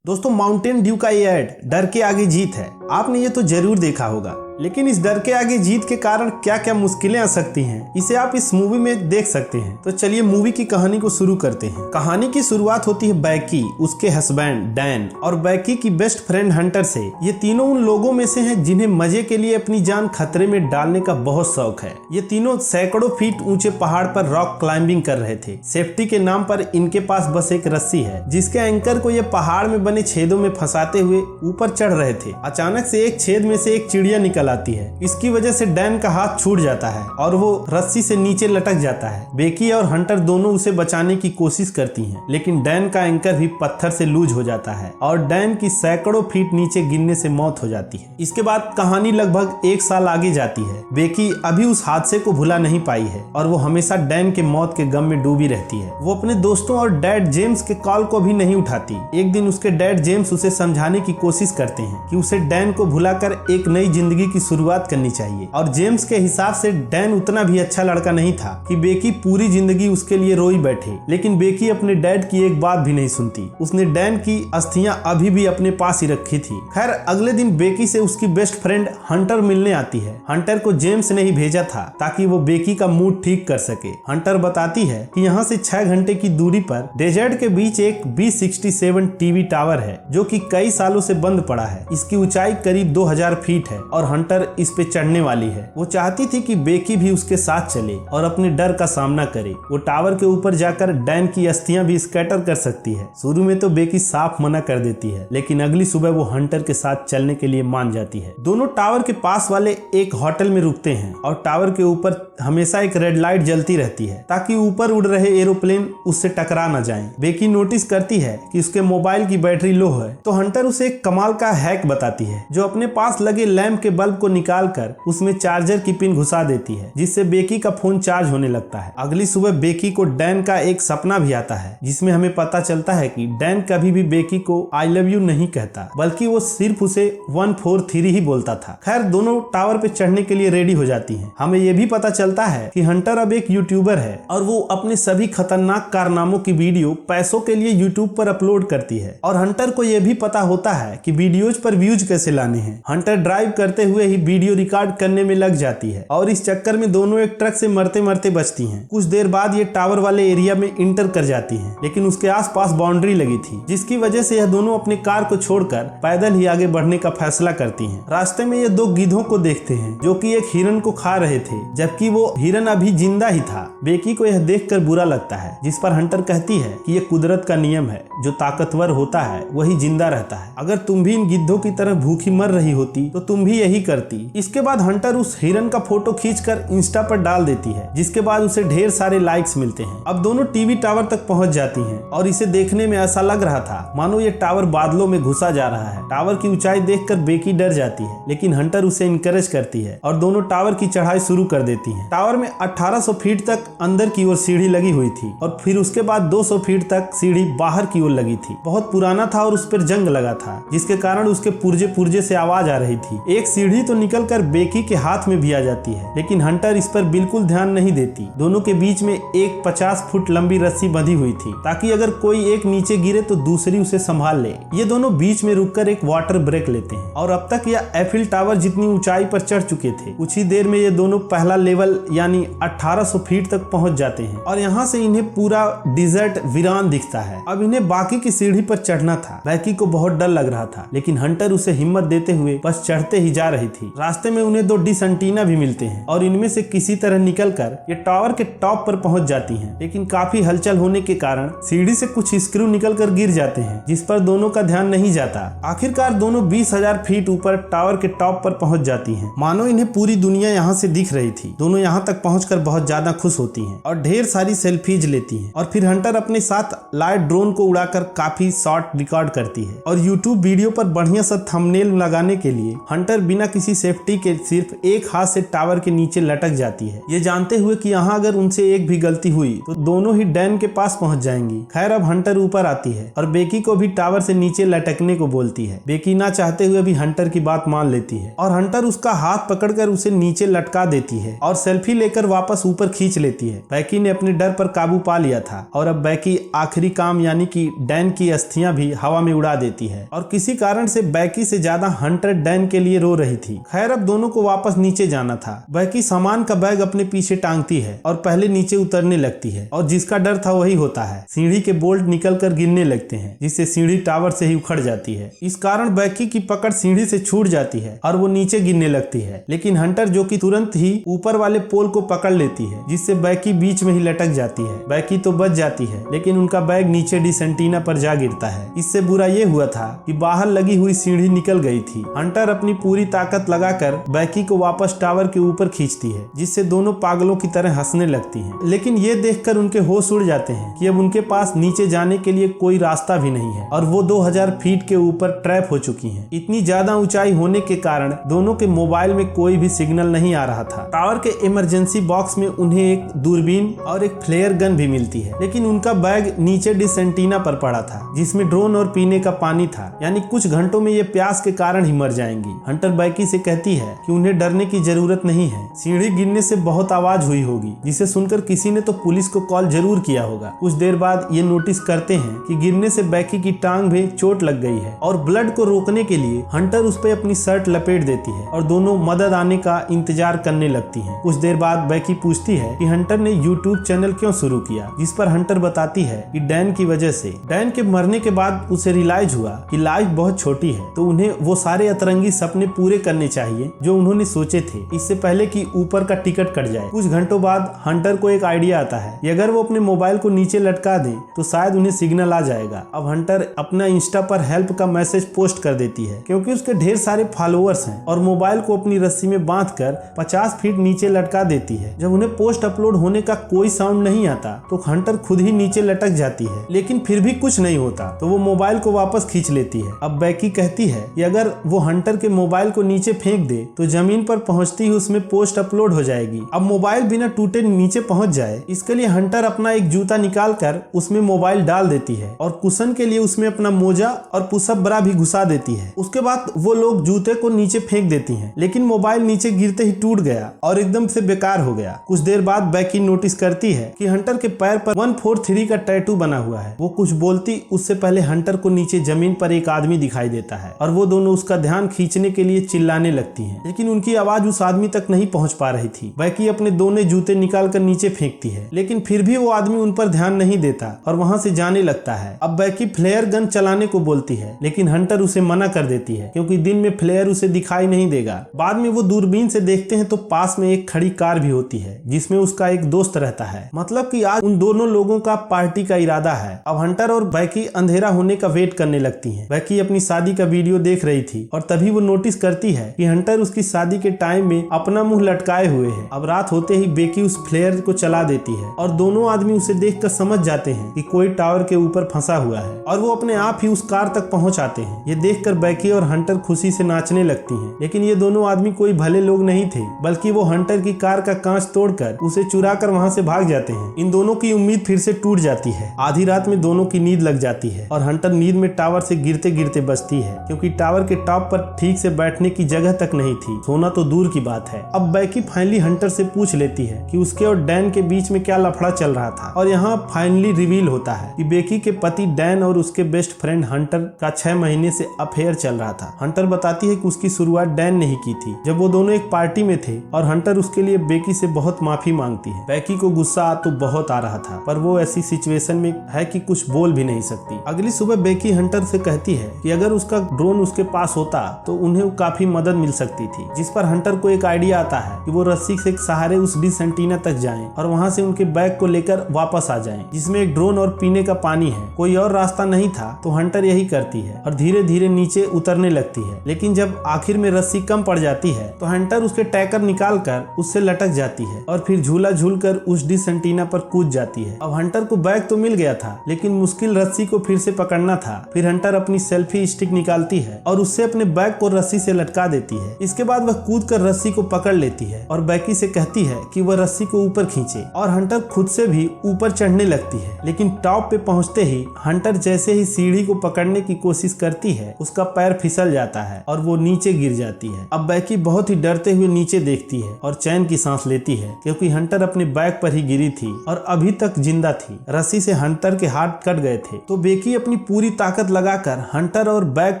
दोस्तों Mountain Dew का ये ऐड डर के आगे जीत है, आपने ये तो जरूर देखा होगा। लेकिन इस डर के आगे जीत के कारण क्या क्या मुश्किलें आ सकती हैं, इसे आप इस मूवी में देख सकते हैं। तो चलिए मूवी की कहानी को शुरू करते हैं। कहानी की शुरुआत होती है बैकी, उसके हस्बैंड डैन और बैकी की बेस्ट फ्रेंड हंटर से। ये तीनों उन लोगों में से हैं जिन्हें मजे के लिए अपनी जान खतरे में डालने का बहुत शौक है। ये तीनों सैकड़ों फीट ऊंचे पहाड़ पर रॉक क्लाइंबिंग कर रहे थे। सेफ्टी के नाम पर इनके पास बस एक रस्सी है जिसके एंकर को ये पहाड़ में बने छेदों में फंसाते हुए ऊपर चढ़ रहे थे। अचानक से एक छेद में से एक चिड़िया निकल आती है। इसकी वजह से डैन का हाथ छूट जाता है और वो रस्सी से नीचे लटक जाता है। बेकी और हंटर दोनों उसे बचाने की कोशिश करती हैं, लेकिन डैन का एंकर भी पत्थर से लूज हो जाता है और डैन की सैकड़ों फीट नीचे गिरने से मौत हो जाती है। इसके बाद कहानी लगभग 1 साल आगे जाती है। बेकी अभी उस हादसे को भुला नहीं पाई है और वो हमेशा डैन के मौत के गम में डूबी रहती है। वो अपने दोस्तों और डैड जेम्स के कॉल को भी नहीं उठाती। एक दिन उसके डैड जेम्स उसे समझाने की कोशिश करते हैं कि उसे डैन को भुलाकर एक नई जिंदगी की शुरुआत करनी चाहिए। और जेम्स के हिसाब से डैन उतना भी अच्छा लड़का नहीं था कि बेकी पूरी जिंदगी उसके लिए रोई बैठे। लेकिन बेकी अपने डैड की एक बात भी नहीं सुनती। उसने डैन की अस्थियां अभी भी अपने पास ही रखी थी। खैर अगले दिन बेकी से उसकी बेस्ट फ्रेंड हंटर मिलने आती है। हंटर को जेम्स ने ही भेजा था ताकि वो बेकी का मूड ठीक कर सके। हंटर बताती है कि यहाँ से 6 घंटे की दूरी पर डेजर्ट के बीच एक B67 टीवी टावर है जो कि कई सालों से बंद पड़ा है। इसकी ऊंचाई करीब 2000 फीट है और हंटर इस पे चढ़ने वाली है। वो चाहती थी कि बेकी भी उसके साथ चले और अपने डर का सामना करे। वो टावर के ऊपर जाकर डैन की अस्थियां भी स्कैटर कर सकती है। शुरू में तो बेकी साफ मना कर देती है, लेकिन अगली सुबह वो हंटर के साथ चलने के लिए मान जाती है। दोनों टावर के पास वाले एक होटल में रुकते हैं और टावर के ऊपर हमेशा एक रेड लाइट जलती रहती है ताकि ऊपर उड़ रहे एरोप्लेन उससे टकरा न जाएं। बेकी नोटिस करती है कि उसके मोबाइल की बैटरी लो है, तो हंटर उसे एक कमाल का हैक बताती है जो अपने पास लगे लैंप के बल्ब को निकाल कर उसमें चार्जर की पिन घुसा देती है, जिससे बेकी का फोन चार्ज होने लगता है। अगली सुबह बेकी को डैन का एक सपना भी आता है जिसमें हमें पता चलता है कि डैन कभी भी बेकी को आई लव यू नहीं कहता, बल्कि वो सिर्फ उसे 143 ही बोलता था। खैर दोनों टावर पे चढ़ने के लिए रेडी हो जाती हैं। हमें ये भी पता चलता है कि हंटर अब एक यूट्यूबर है और वो अपने सभी खतरनाक कारनामों की वीडियो पैसों के लिए यूट्यूब पर अपलोड करती है। और हंटर को यह भी पता होता है कि वीडियोज पर व्यूज कैसे लाने हैं। हंटर ड्राइव करते हुए ही वीडियो रिकॉर्ड करने में लग जाती है और इस चक्कर में दोनों एक ट्रक से मरते मरते बचती हैं। कुछ देर बाद ये टावर वाले एरिया में इंटर कर जाती हैं, लेकिन उसके आसपास बाउंड्री लगी थी जिसकी वजह से यह दोनों अपने कार को छोड़कर पैदल ही आगे बढ़ने का फैसला करती हैं। रास्ते में ये 2 गिद्धों को देखते हैं जो कि एक हिरन को खा रहे थे, जबकि वो हिरन अभी जिंदा ही था। बेकी को यह देखकर बुरा लगता है, जिस पर हंटर कहती है कि यह कुदरत का नियम है, जो ताकतवर होता है वही जिंदा रहता है। अगर तुम भी इन गिद्धों की तरह भूखी मर रही होती तो तुम भी यही करती। इसके बाद हंटर उस हिरन का फोटो खींचकर इंस्टा पर डाल देती है, जिसके बाद उसे ढेर सारे लाइक्स मिलते हैं। अब दोनों टीवी टावर तक पहुंच जाती हैं और इसे देखने में ऐसा लग रहा था मानो ये टावर बादलों में घुसा जा रहा है। टावर की ऊंचाई देखकर बेकी डर जाती है, लेकिन हंटर उसे इनकरेज करती है और दोनों टावर की चढ़ाई शुरू कर देती हैं। टावर में 1800 फीट तक अंदर की ओर सीढ़ी लगी हुई थी और फिर उसके बाद 200 फीट तक सीढ़ी बाहर की ओर लगी थी। बहुत पुराना था और उस पर जंग लगा था, जिसके कारण उसके पुर्जे पुर्जे से आवाज आ रही थी। एक सीढ़ी तो निकलकर बेकी के हाथ में भी आ जाती है, लेकिन हंटर इस पर बिल्कुल ध्यान नहीं देती। दोनों के बीच में एक 50 फुट लंबी रस्सी बंधी हुई थी ताकि अगर कोई एक नीचे गिरे तो दूसरी उसे संभाल ले। ये दोनों बीच में रुककर एक वाटर ब्रेक लेते हैं और अब तक यह एफिल टावर जितनी ऊंचाई पर चढ़ चुके थे। कुछ ही देर में ये दोनों पहला लेवल यानी 1800 फीट तक पहुंच जाते हैं और यहाँ से इन्हें पूरा डिजर्ट वीरान दिखता है। अब इन्हें बाकी की सीढ़ी पर चढ़ना था। बेकी को बहुत डर लग रहा था, लेकिन हंटर उसे हिम्मत देते हुए बस चढ़ते ही जा रही थी। रास्ते में उन्हें 2 डिश एंटीना भी मिलते हैं और इनमें से किसी तरह निकलकर ये टावर के टॉप पर पहुंच जाती हैं। लेकिन काफी हलचल होने के कारण सीढ़ी से कुछ स्क्रू निकलकर गिर जाते हैं, जिस पर दोनों का ध्यान नहीं जाता। आखिरकार दोनों 20,000 फीट ऊपर टावर के टॉप पर पहुंच जाती हैं। मानो इन्हें पूरी दुनिया यहाँ से दिख रही थी। दोनों यहाँ तक पहुंचकर बहुत ज्यादा खुश होती हैं और ढेर सारी सेल्फीज लेती हैं। और फिर हंटर अपने साथ लाए ड्रोन को उड़ाकर काफी शॉट रिकॉर्ड करती है और यूट्यूब वीडियो पर बढ़िया सा थंबनेल लगाने के लिए हंटर बिना किसी सेफ्टी के सिर्फ एक हाथ से टावर के नीचे लटक जाती है, ये जानते हुए कि यहाँ अगर उनसे एक भी गलती हुई तो दोनों ही डैन के पास पहुंच जाएंगी। खैर अब हंटर ऊपर आती है और बेकी को भी टावर से नीचे लटकने को बोलती है। बेकी ना चाहते हुए भी हंटर की बात मान लेती है और हंटर उसका हाथ पकड़कर उसे नीचे लटका देती है और सेल्फी लेकर वापस ऊपर खींच लेती है। बेकी ने अपने डर पर काबू पा लिया था और अब बेकी आखिरी काम यानी कि डैन की अस्थियां भी हवा में उड़ा देती है और किसी कारण से बेकी से ज्यादा हंटर डैन के लिए रो रही थी। खैर अब दोनों को वापस नीचे जाना था। बेकी सामान का बैग अपने पीछे टांगती है और पहले नीचे उतरने लगती है और जिसका डर था वही होता है। सीढ़ी के बोल्ट निकलकर गिरने लगते हैं जिससे सीढ़ी टावर से ही उखड़ जाती है। इस कारण बेकी की पकड़ सीढ़ी से छूट जाती है और वो नीचे गिरने लगती है, लेकिन हंटर जो कि तुरंत ही ऊपर वाले पोल को पकड़ लेती है जिससे बेकी बीच में ही लटक जाती है। बेकी तो बच जाती है लेकिन उनका बैग नीचे डिसेंटीना पर जा गिरता है। इससे बुरा ये हुआ था कि बाहर लगी हुई सीढ़ी निकल गई थी। हंटर अपनी पूरी ताकत लगाकर बेकी को वापस टावर के ऊपर खींचती है जिससे दोनों पागलों की तरह हंसने लगती हैं। लेकिन ये देखकर उनके होश उड़ जाते हैं कि अब उनके पास नीचे जाने के लिए कोई रास्ता भी नहीं है और वो 2000 फीट के ऊपर ट्रैप हो चुकी हैं। इतनी ज्यादा ऊंचाई होने के कारण दोनों के मोबाइल में कोई भी सिग्नल नहीं आ रहा था। टावर के इमरजेंसी बॉक्स में उन्हें एक दूरबीन और एक फ्लेयर गन भी मिलती है, लेकिन उनका बैग नीचे डिसेंटीना पर पड़ा था जिसमें ड्रोन और पीने का पानी था, यानी कुछ घंटों में ये प्यास के कारण ही मर जाएंगी। हंटर बेकी से कहती है कि उन्हें डरने की जरूरत नहीं है, सीढ़ी गिरने से बहुत आवाज हुई होगी जिसे सुनकर किसी ने तो पुलिस को कॉल जरूर किया होगा। कुछ देर बाद ये नोटिस करते हैं कि गिरने से बेकी की टांग में चोट लग गई है और ब्लड को रोकने के लिए हंटर उस पर अपनी शर्ट लपेट देती है और दोनों मदद आने का इंतजार करने लगती हैं। कुछ देर बाद बेकी पूछती है कि हंटर ने यूट्यूब चैनल क्यों शुरू किया, जिस पर हंटर बताती है कि डैन की वजह से। डैन के मरने के बाद उसे रियलाइज हुआ कि लाइफ बहुत छोटी है तो उन्हें वो सारे अतरंगी सपने पूरे करने चाहिए जो उन्होंने सोचे थे इससे पहले कि ऊपर का टिकट कट जाए। कुछ घंटों बाद हंटर को एक आइडिया आता है कि अगर वो अपने मोबाइल को नीचे लटका दे तो शायद उन्हें सिग्नल आ जाएगा। अब हंटर अपना इंस्टा पर हेल्प का मैसेज पोस्ट कर देती है क्योंकि उसके ढेर सारे फॉलोअर्स हैं और मोबाइल को अपनी रस्सी में बांधकर 50 फीट नीचे लटका देती है। जब उन्हें पोस्ट अपलोड होने का कोई साउंड नहीं आता तो हंटर खुद ही नीचे लटक जाती है, लेकिन फिर भी कुछ नहीं होता तो वो मोबाइल को वापस खींच लेती है। अब बेकी कहती है कि अगर वो हंटर के मोबाइल को नीचे फेंक दे तो जमीन पर पहुंचती ही उसमें पोस्ट अपलोड हो जाएगी। अब मोबाइल बिना टूटे नीचे पहुंच जाए इसके लिए हंटर अपना एक जूता निकाल कर उसमें मोबाइल डाल देती है और कुशन के लिए उसमें अपना मोजा और पुशअप ब्रा भी घुसा देती है। उसके बाद वो लोग जूते को नीचे फेंक देती हैं, लेकिन मोबाइल नीचे गिरते ही टूट गया और एकदम से बेकार हो गया। कुछ देर बाद बेकी नोटिस करती है कि हंटर के पैर पर 143 का टैटू बना हुआ है। वो कुछ बोलती उससे पहले हंटर को नीचे जमीन पर एक आदमी दिखाई देता है और वो दोनों उसका ध्यान खींचने के लिए चिल्लाने लगती हैं, लेकिन उनकी आवाज उस आदमी तक नहीं पहुंच पा रही थी। बेकी अपने दोनों जूते निकाल कर नीचे फेंकती है, लेकिन फिर भी वो आदमी उन पर ध्यान नहीं देता और वहां से जाने लगता है। अब बेकी फ्लेयर गन चलाने को बोलती है, लेकिन हंटर उसे मना कर देती है क्योंकि दिन में फ्लेयर उसे दिखाई नहीं देगा। बाद में वो दूरबीन से देखते हैं तो पास में एक खड़ी कार भी होती है जिसमें उसका एक दोस्त रहता है, मतलब कि आज उन दोनों लोगों का पार्टी का इरादा है। अब हंटर और बेकी अंधेरा होने का वेट करने लगती हैं। बेकी अपनी शादी का वीडियो देख रही थी और तभी वो नोटिस करती है कि हंटर उसकी शादी के टाइम में अपना मुंह लटकाए हुए है। अब रात होते ही बेकी उस फ्लेयर को चला देती है और दोनों आदमी उसे देखकर समझ जाते हैं कि कोई टावर के ऊपर फंसा हुआ है और वो अपने आप ही उस कार तक पहुंच आते हैं। ये देखकर बेकी और हंटर खुशी से नाचने लगती हैं, लेकिन ये दोनों आदमी कोई भले लोग नहीं थे, बल्कि वो हंटर की कार का कांच तोड़कर उसे चुरा कर वहां से भाग जाते हैं। इन दोनों की उम्मीद फिर से टूट जाती है। आधी रात में दोनों की नींद लग जाती है और हंटर नींद में टावर से गिरते गिरते बचती है क्योंकि टावर के टॉप पर ठीक से बैठने की जगह तक नहीं थी, सोना तो दूर की बात है। अब बेकी फाइनली हंटर से पूछ लेती है कि उसके और डैन के बीच में क्या लफड़ा चल रहा था और यहाँ फाइनली रिवील होता है कि बेकी के पति डैन और उसके बेस्ट फ्रेंड हंटर का 6 महीने से अफेयर चल रहा था। हंटर बताती है कि उसकी शुरुआत डैन ने ही की थी जब वो दोनों एक पार्टी में थे और हंटर उसके लिए बेकी से बहुत माफी मांगती है। बेकी को गुस्सा तो बहुत आ रहा था पर वो ऐसी सिचुएशन में है कि कुछ बोल भी नहीं सकती। अगली सुबह बेकी हंटर से कहती है कि अगर उसका ड्रोन उसके पास होता तो उन्हें काफी मदद मिल सकती थी, जिस पर हंटर को एक आइडिया आता है कि वो रस्सी से सहारे उस डिसेंटीना तक जाएं और वहां से उनके बैग को लेकर वापस आ जाएं, जिसमें एक ड्रोन और पीने का पानी है। कोई और रास्ता नहीं था तो हंटर यही करती है और धीरे धीरे नीचे उतरने लगती है, लेकिन जब आखिर में रस्सी कम पड़ जाती है तो हंटर उसके टैकर निकाल कर उससे लटक जाती है और फिर झूला झूल कर उस डिसेंटीना पर कूद जाती है। अब हंटर को बैग तो मिल गया था, लेकिन मुश्किल रस्सी को फिर से पकड़ना था। फिर हंटर अपनी सेल्फी स्टिक निकालती है और उससे अपने बैग को रस्सी से लटका लटका देती है। इसके बाद वह कूद कर रस्सी को पकड़ लेती है और बेकी से कहती है कि वह रस्सी को ऊपर खींचे और हंटर खुद से भी ऊपर चढ़ने लगती है। लेकिन टॉप पे पहुंचते ही हंटर जैसे ही सीढ़ी को पकड़ने की कोशिश करती है उसका पैर फिसल जाता है और वो नीचे गिर जाती है। अब बेकी बहुत ही डरते हुए नीचे देखती है और चैन की सांस लेती है क्योंकि हंटर अपने बैग पर ही गिरी थी और अभी तक जिंदा थी। रस्सी से हंटर के हाथ कट गए थे तो बेकी अपनी पूरी ताकत लगाकर हंटर और बैग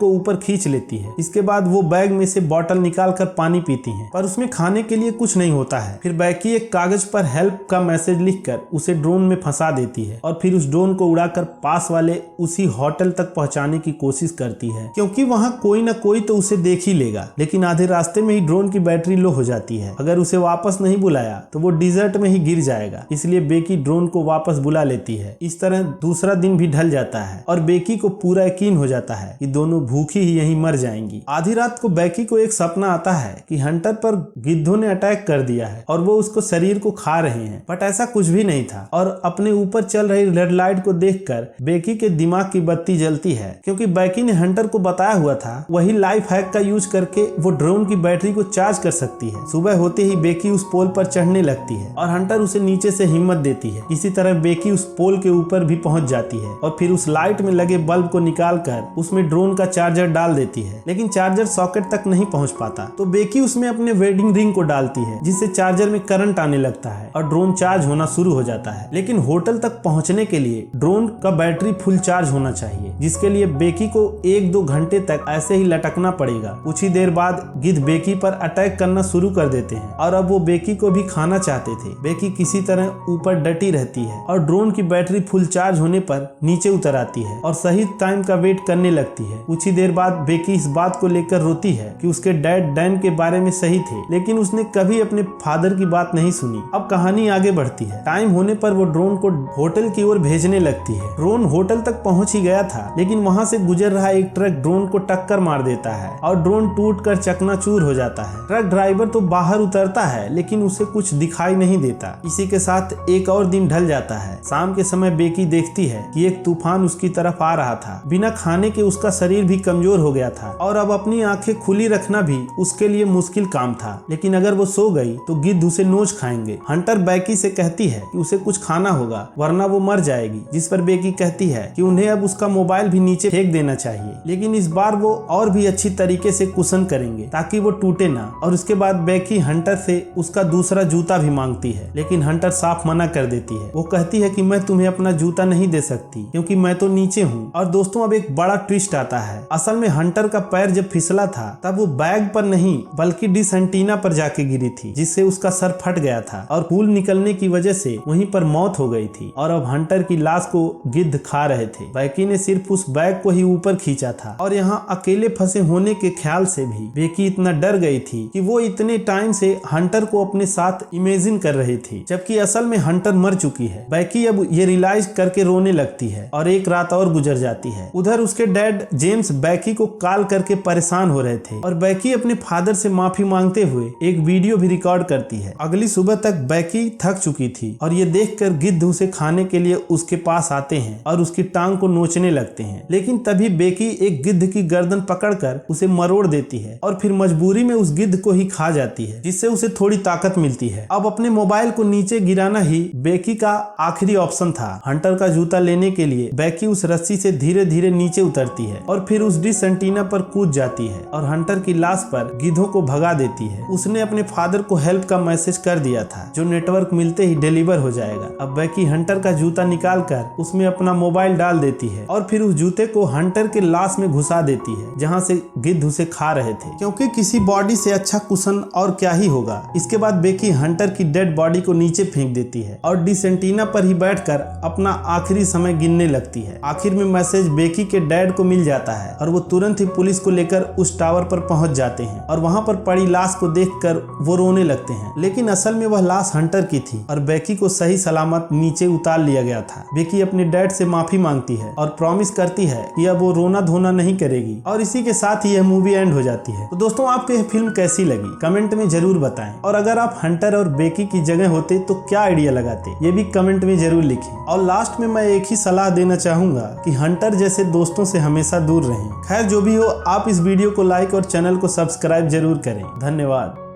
को ऊपर खींच लेती है। इसके बाद वो बैग में से बोतल निकालकर पानी पीती है पर उसमें खाने के लिए कुछ नहीं होता है। फिर बेकी एक कागज पर हेल्प का मैसेज लिखकर उसे ड्रोन में फंसा देती है और फिर उस ड्रोन को उड़ाकर पास वाले उसी होटल तक पहुंचाने की कोशिश करती है क्योंकि वहां कोई न कोई तो उसे देख ही लेगा। लेकिन आधे रास्ते में ही ड्रोन की बैटरी लो हो जाती है। अगर उसे वापस नहीं बुलाया तो वो डिजर्ट में ही गिर जाएगा, इसलिए बेकी ड्रोन को वापस बुला लेती है। इस तरह दूसरा दिन भी ढल जाता है और बेकी को पूरा यकीन हो जाता है कि दोनों भूखी ही यहीं मर जाएंगी। आधी रात को बेकी को एक सपना आता है कि हंटर पर गिद्धों ने अटैक कर दिया है और वो उसको शरीर को खा रहे हैं, बट ऐसा कुछ भी नहीं था। और अपने ऊपर चल रही रेड लाइट को देखकर बेकी के दिमाग की बत्ती जलती है क्योंकि बेकी ने हंटर को बताया हुआ था वही लाइफ हैक का यूज करके वो ड्रोन की बैटरी को चार्ज कर सकती है। सुबह होते ही बेकी उस पोल पर चढ़ने लगती है और हंटर उसे नीचे से हिम्मत देती है। इसी तरह बेकी उस पोल के ऊपर भी पहुंच जाती है और फिर उस लाइट में लगे बल्ब को निकालकर उसमें ड्रोन का चार्जर डाल देती है, लेकिन चार्जर सॉकेट तक नहीं पहुंच पाता। तो बेकी उसमें अपने वेडिंग रिंग को डालती है जिससे चार्जर में करंट आने लगता है और ड्रोन चार्ज होना शुरू हो जाता है। लेकिन होटल तक पहुंचने के लिए ड्रोन का बैटरी फुल चार्ज होना चाहिए, जिसके लिए बेकी को 1-2 घंटे तक ऐसे ही लटकना पड़ेगा। कुछ ही देर बाद गिद्ध बेकी पर अटैक करना शुरू कर देते हैं और अब वो बेकी को भी खाना चाहते थे। बेकी किसी तरह ऊपर डटी रहती है और ड्रोन की बैटरी फुल चार्ज होने पर नीचे उतर आती है और सही टाइम का वेट करने लगती है। कुछ ही देर बाद बेकी इस बात को लेकर रोती है कि उसके डैड डैन के बारे में सही थे, लेकिन उसने कभी अपने फादर की बात नहीं सुनी। अब कहानी आगे बढ़ती है। टाइम होने पर वो ड्रोन को होटल की ओर भेजने लगती है। ड्रोन होटल तक पहुंच ही गया था, लेकिन वहां से गुजर रहा एक ट्रक ड्रोन को टक्कर मार देता है और ड्रोन टूटकर चकनाचूर हो जाता है। ट्रक ड्राइवर तो बाहर उतरता है लेकिन उसे कुछ दिखाई नहीं देता। इसी के साथ एक और दिन ढल जाता है। शाम के समय बेकी देखती है कि एक तूफान उसकी तरफ आ रहा था। बिना खाने के उसका शरीर भी कमजोर हो गया था और अब अपनी आंखें खुली रखना भी उसके लिए मुश्किल काम था। लेकिन अगर वो सो गई तो गिद्ध उसे नोच खाएंगे। हंटर बेकी से कहती है कि उसे कुछ खाना होगा वरना वो मर जाएगी, जिस पर बेकी कहती है कि उन्हें अब उसका मोबाइल भी नीचे फेंक देना चाहिए, लेकिन इस बार वो और भी अच्छी तरीके से कुशन करेंगे ताकि वो टूटे ना। और उसके बाद बेकी हंटर से उसका दूसरा जूता भी मांगती है, लेकिन हंटर साफ मना कर देती है। वो कहती है कि मैं तुम्हें अपना जूता नहीं दे सकती क्योंकि मैं तो नीचे हूँ। और दोस्तों अब एक बड़ा ट्विस्ट आता है। असल में हंटर का पैर जब फिसला था तब वो बैग पर नहीं बल्कि डिश एंटीना पर जाके गिरी थी, जिससे उसका सर फट गया था और खून निकलने की वजह से वहीं पर मौत हो गई थी। और अब हंटर की लाश को गिद्ध खा रहे थे। बेकी ने सिर्फ उस बैग को ही ऊपर खींचा था और यहाँ अकेले फंसे होने के ख्याल से भी बेकी इतना डर गई थी कि वो इतने टाइम से हंटर को अपने साथ इमेजिन कर रही थी, जबकि असल में हंटर मर चुकी है। बेकी अब ये रियलाइज करके रोने लगती है और एक रात और गुजर जाती है। उधर उसके डैड जेम्स बेकी को कॉल करके परेशान हो रहे थे और बेकी अपने फादर से माफी मांगते हुए एक वीडियो भी रिकॉर्ड करती है। अगली सुबह तक बेकी थक चुकी थी और ये देखकर गिद्ध उसे खाने के लिए उसके पास आते हैं और उसकी टांग को नोचने लगते हैं। लेकिन तभी बेकी एक गिद्ध की गर्दन पकड़कर उसे मरोड़ देती है और फिर मजबूरी में उस गिद्ध को ही खा जाती है, जिससे उसे थोड़ी ताकत मिलती है। अब अपने मोबाइल को नीचे गिराना ही बेकी का आखिरी ऑप्शन था। हंटर का जूता लेने के लिए बेकी उस रस्सी से धीरे धीरे नीचे उतरती है और फिर उस डिश एंटीना पर कूद जाती है और हंटर की लाश पर गिद्धों को भगा देती है। उसने अपने फादर को हेल्प का मैसेज कर दिया था जो नेटवर्क मिलते ही डिलीवर हो जाएगा। अब बेकी हंटर का जूता निकालकर उसमें अपना मोबाइल डाल देती है और फिर उस जूते को हंटर के लाश में घुसा देती है जहां से गिद्ध उसे खा रहे थे, क्योंकि किसी बॉडी से अच्छा कुशन और क्या ही होगा। इसके बाद बेकी हंटर की डेड बॉडी को नीचे फेंक देती है और डिश एंटीना पर ही बैठकर अपना आखिरी समय गिनने लगती है। आखिर में मैसेज बेकी के डैड को मिल जाता है और वो तुरंत ही पुलिस को लेकर उस टावर पर पहुंच जाते हैं और वहां पर पड़ी लाश को देखकर वो रोने लगते हैं। लेकिन असल में वह लाश हंटर की थी और बेकी को सही सलामत नीचे उतार लिया गया था। बेकी अपने डैड से माफी मांगती है और प्रॉमिस करती है कि अब वो रोना धोना नहीं करेगी और इसी के साथ ही यह मूवी एंड हो जाती है। तो दोस्तों आपको यह फिल्म कैसी लगी कमेंट में जरूर बताएं और अगर आप हंटर और बेकी की जगह होते तो क्या आइडिया लगाते ये भी कमेंट में जरूर लिखें। और लास्ट में मैं एक ही सलाह देना चाहूंगा कि हंटर जैसे दोस्तों से हमेशा दूर रहें। खैर जो भी हो, आप इस वीडियो को लाइक और चैनल को सब्सक्राइब जरूर करें। धन्यवाद।